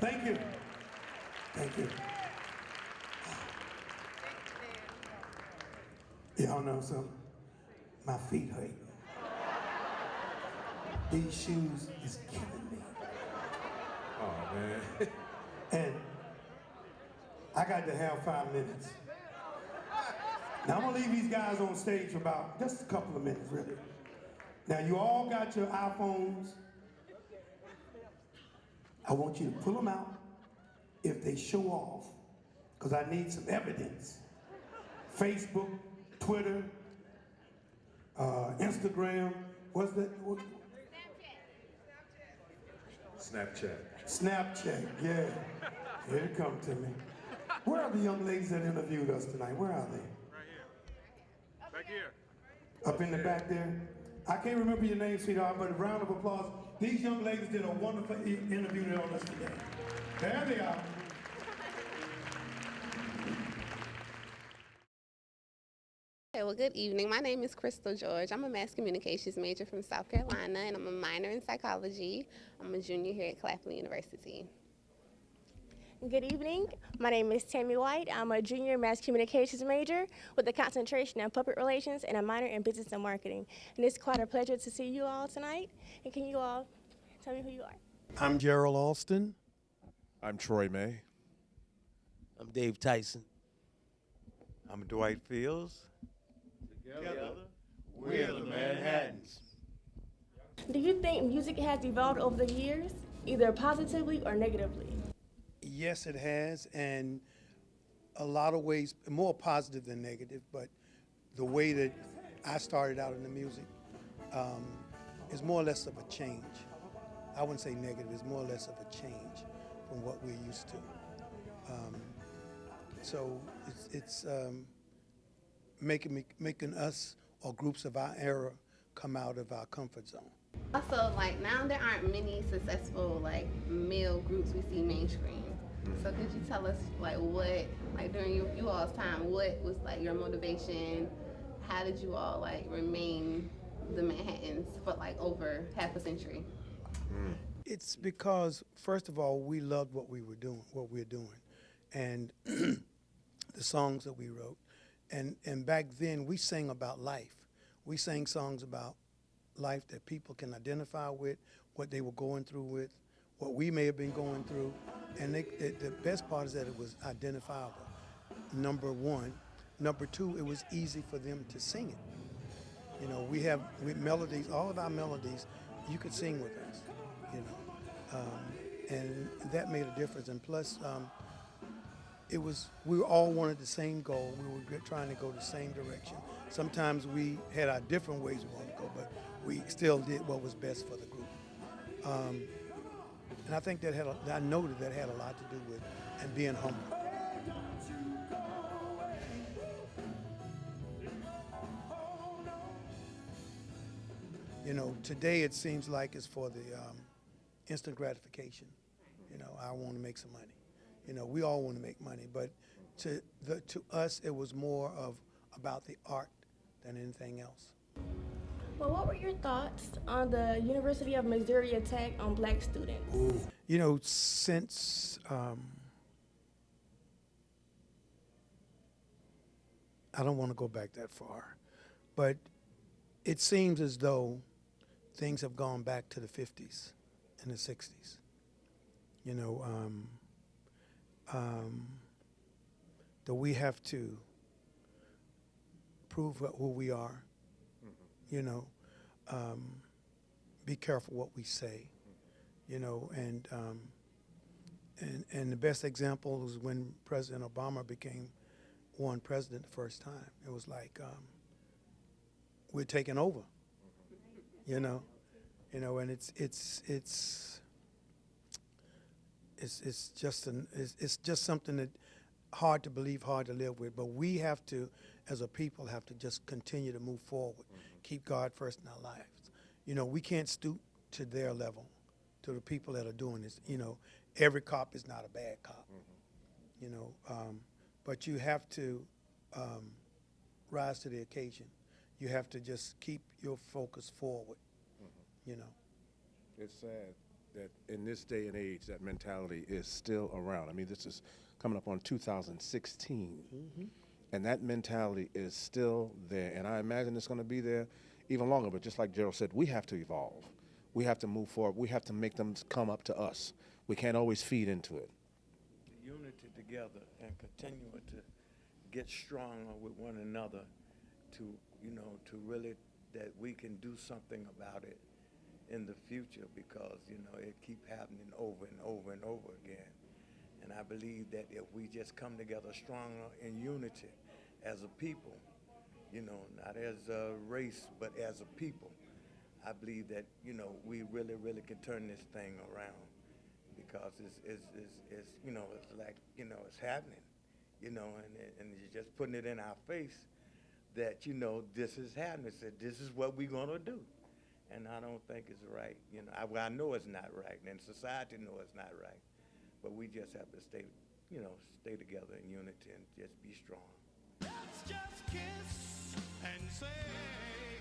Thank you. Thank you. Y'all know something? My feet hurt. These shoes is killing me. Oh, man. And I got to have 5 minutes. Now I'm gonna leave these guys on stage for about just a couple of minutes, really. Now you all got your iPhones. I want you to pull them out if they show off, because I need some evidence. Facebook, Twitter, Instagram, what's that? Snapchat. Snapchat, yeah. Here it come to me. Where are the young ladies that interviewed us tonight? Where are they? Right here. Back here. Up in the back there? I can't remember your name, sweetheart, but a round of applause. These young ladies did a wonderful interview on us today. There they are. Okay, well, good evening. My name is Crystal George. I'm a mass communications major from South Carolina, and I'm a minor in psychology. I'm a junior here at Claflin University. Good evening. My name is Tammy White. I'm a junior mass communications major with a concentration in public relations and a minor in business and marketing. And it's quite a pleasure to see you all tonight. And can you all tell me who you are? I'm Gerald Alston. I'm Troy May. I'm Dave Tyson. I'm Dwight Fields. Together, we're the Manhattans. Do you think music has evolved over the years, either positively or negatively? Yes, it has, and a lot of ways, more positive than negative, but the way that I started out in the music is more or less of a change. I wouldn't say negative, it's more or less of a change from what we're used to. So it's making us or groups of our era come out of our comfort zone. Also, like now there aren't many successful like male groups we see mainstream. So could you tell us like what, like during you all's time, what was like your motivation? How did you all like remain the Manhattans for like over half a century? It's because, first of all, we loved what we're doing, and the songs that we wrote. And back then, we sang about life. We sang songs about life that people can identify with, what they were going through with, what we may have been going through. And the best part is that it was identifiable, number one. Number two, it was easy for them to sing it. You know, we melodies, all of our melodies, you could sing with us, you know. And that made a difference. And plus, we all wanted the same goal. We were trying to go the same direction. Sometimes we had our different ways we wanted to go, but we still did what was best for the group. And I think I know that had a lot to do with and being humble. You know, today it seems like it's for the instant gratification. You know, I want to make some money. You know, we all want to make money, but to us it was more about the art than anything else. Well, what were your thoughts on the University of Missouri attack on black students? Ooh. You know, since I don't want to go back that far, but it seems as though things have gone back to the 50s and the 60s. You know, that we have to prove who we are, you know, be careful what we say, you know, and the best example is when President Obama won president the first time. It was like we're taking over, you know, and it's just something that hard to believe, hard to live with. But we have to, as a people, have to just continue to move forward, keep God first in our lives. You know, we can't stoop to their level, to the people that are doing this. You know, every cop is not a bad cop. You know, but you have to rise to the occasion. You have to just keep your focus forward. You know. It's sad that in this day and age, that mentality is still around. I mean, this is coming up on 2016, and that mentality is still there. And I imagine it's going to be there even longer. But just like Gerald said, we have to evolve. We have to move forward. We have to make them come up to us. We can't always feed into it. The unity together and continue to get stronger with one another to, to really that we can do something about it in the future, because, it keep happening over and over and over again. And I believe that if we just come together stronger in unity as a people, not as a race, but as a people, I believe that, we really, really can turn this thing around, because it's like, it's happening, and you're just putting it in our face that, this is happening, that this is what we're gonna do. And I don't think it's right, I know it's not right, and society knows it's not right, but we just have to stay together in unity and just be strong. Let's just kiss and say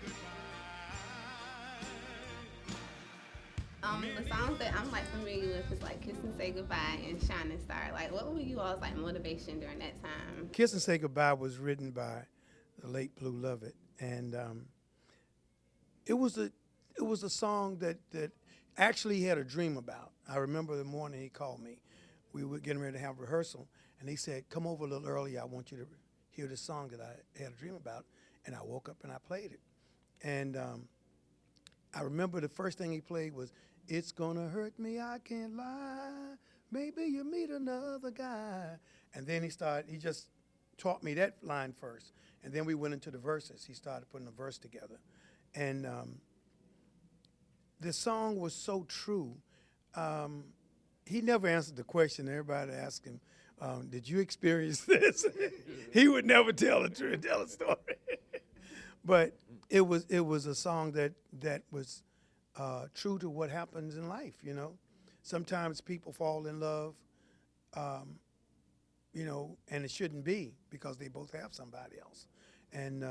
goodbye. The songs that I'm like familiar with is like Kiss and Say Goodbye and Shining Star. Like, what were you all's like motivation during that time? Kiss and Say Goodbye was written by the late Blue Lovett, and it was a song that actually he had a dream about. I remember the morning he called me. We were getting ready to have rehearsal, and he said, "Come over a little early. I want you to hear this song that I had a dream about." And I woke up and I played it. And I remember the first thing he played was, "It's gonna hurt me, I can't lie. Maybe you meet another guy." And then he just taught me that line first. And then we went into the verses. He started putting a verse together. And the song was so true. He never answered the question. Everybody asked him, "Did you experience this?" He would never tell a story. But it was a song that was true to what happens in life. Sometimes people fall in love, and it shouldn't be, because they both have somebody else, and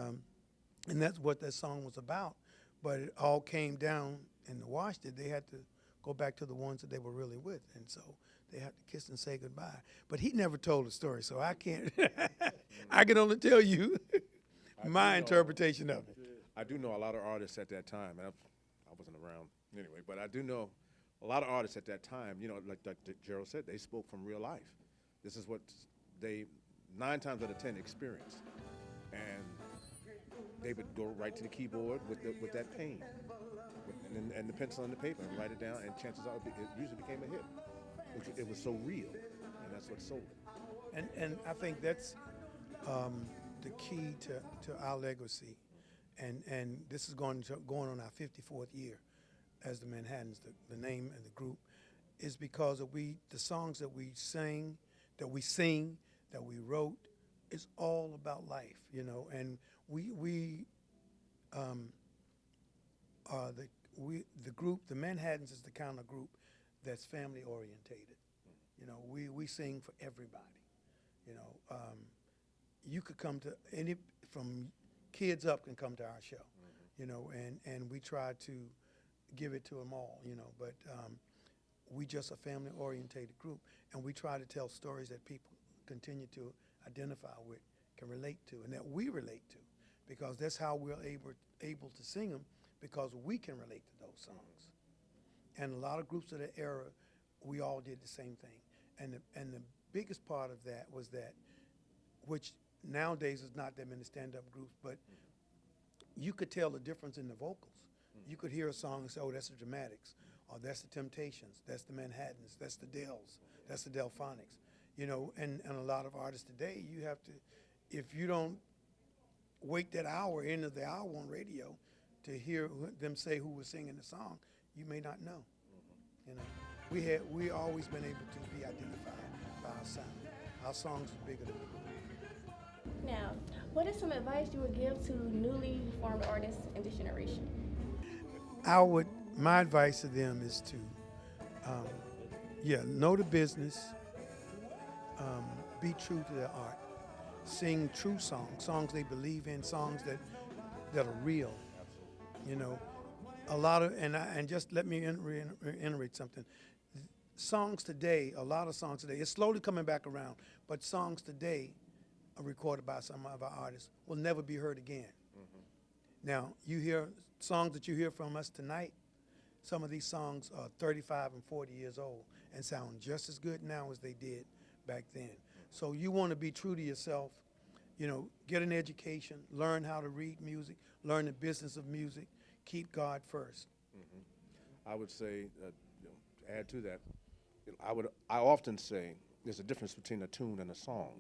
that's what that song was about. But it all came down in the wash that they had to go back to the ones that they were really with, and so they had to kiss and say goodbye. But he never told the story, so I can't. I can only tell you my interpretation of it. I do know a lot of artists at that time, and I wasn't around anyway, but I do know a lot of artists at that time, like Gerald said, they spoke from real life. This is what they 9 times out of 10 experienced. And they would go right to the keyboard with that pain and the pencil and the paper and write it down, and chances are it usually became a hit. It was so real, and that's what sold it. And I think that's the key to our legacy. And this is going on our 54th year as the Manhattans. The name and the group is because the songs that we sing, that we wrote, is all about life, And we are the group. The Manhattans is the kind of group that's family orientated. We sing for everybody. You could come to from kids up can come to our show, and we try to give it to them all, but we just a family orientated group, and we try to tell stories that people continue to identify with, can relate to, and that we relate to, because that's how we're able to sing them, because we can relate to those songs. And a lot of groups of the era, we all did the same thing. And the biggest part of that was that, which nowadays is not that many stand-up groups, but you could tell the difference in the vocals. You could hear a song and say, "Oh, that's the Dramatics," or "That's the Temptations," "That's the Manhattans," "That's the Dells," "That's the Delphonics." And a lot of artists today, you have to, if you don't wait that end of the hour on radio to hear them say who was singing the song, you may not know. We always been able to be identified by our sound. Our songs are bigger than the group. Now, what is some advice you would give to newly formed artists in this generation? My advice to them is to, know the business, be true to their art, sing true songs they believe in, songs that are real, A lot of, and just let me reiterate something. Songs today, a lot of songs today, it's slowly coming back around, but songs today are recorded by some of our artists will never be heard again. Now, you hear songs that you hear from us tonight, some of these songs are 35 and 40 years old and sound just as good now as they did back then. So you want to be true to yourself, you know, get an education, learn how to read music, learn the business of music, keep God first. I would say, to add to that, I often say there's a difference between a tune and a song.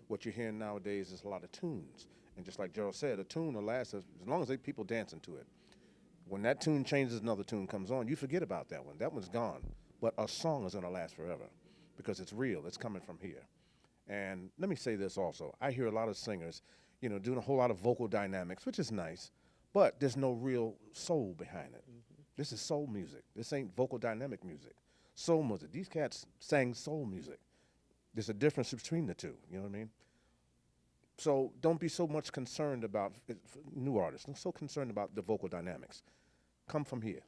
What you're hearing nowadays is a lot of tunes. And just like Gerald said, a tune will last as long as people dancing to it. When that tune changes, another tune comes on, you forget about that one. That one's gone. But a song is going to last forever because it's real. It's coming from here. And let me say this also. I hear a lot of singers, you know, doing a whole lot of vocal dynamics, which is nice, but there's no real soul behind it. This is soul music. This ain't vocal dynamic music. Soul music. These cats sang soul music. There's a difference between the two, you know what I mean? So don't be so much concerned about new artists. Don't so concerned about the vocal dynamics. Come from here.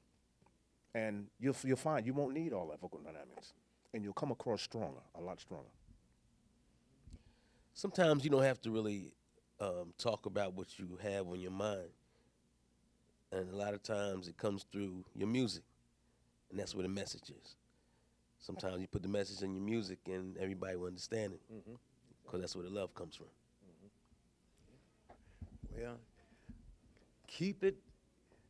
And you'll find you won't need all that vocal dynamics. And you'll come across stronger, a lot stronger. Sometimes you don't have to really talk about what you have on your mind. And a lot of times it comes through your music. And that's where the message is. Sometimes you put the message in your music and everybody will understand it. Because that's where the love comes from. Well, keep it,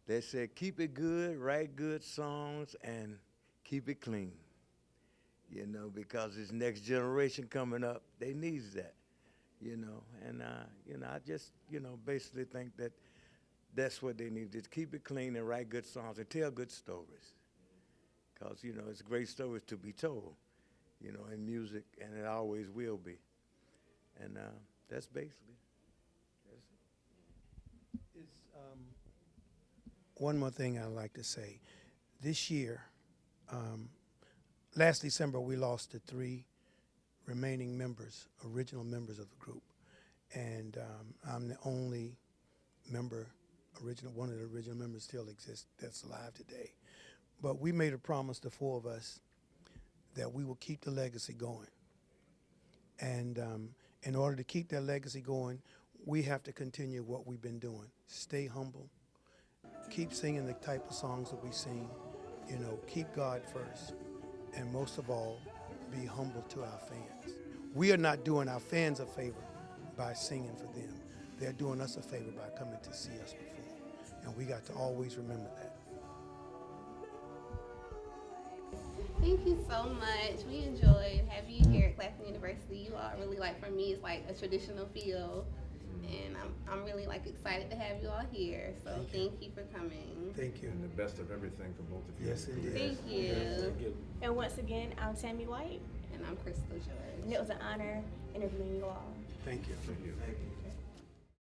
they said keep it good, write good songs, and keep it clean. You know, because this next generation coming up, they needs that, you know. And, you know, I just, you know, basically think that that's what they need, just keep it clean and write good songs and tell good stories. Because, you know, it's great stories to be told, you know, in music, and it always will be. And that's basically. One more thing I'd like to say. This year, last December, we lost the 3 remaining members, original members of the group. And I'm the only member, one of the original members still exists that's alive today. But we made a promise, the 4 of us, that we will keep the legacy going. And in order to keep that legacy going, we have to continue what we've been doing. Stay humble. Keep singing the type of songs that we sing. You know, keep God first. And most of all, be humble to our fans. We are not doing our fans a favor by singing for them. They're doing us a favor by coming to see us perform. And we got to always remember that. Thank you so much. We enjoyed having you here at Claflin University. You all really, like, for me, it's like a traditional feel. And I'm really, like, excited to have you all here. So thank you for coming. Thank you. And the best of everything for both of you. Yes, indeed. Thank you. Thank you. And once again, I'm Tammy White, And I'm Crystal George. and it was an honor interviewing you all. Thank you. Thank you.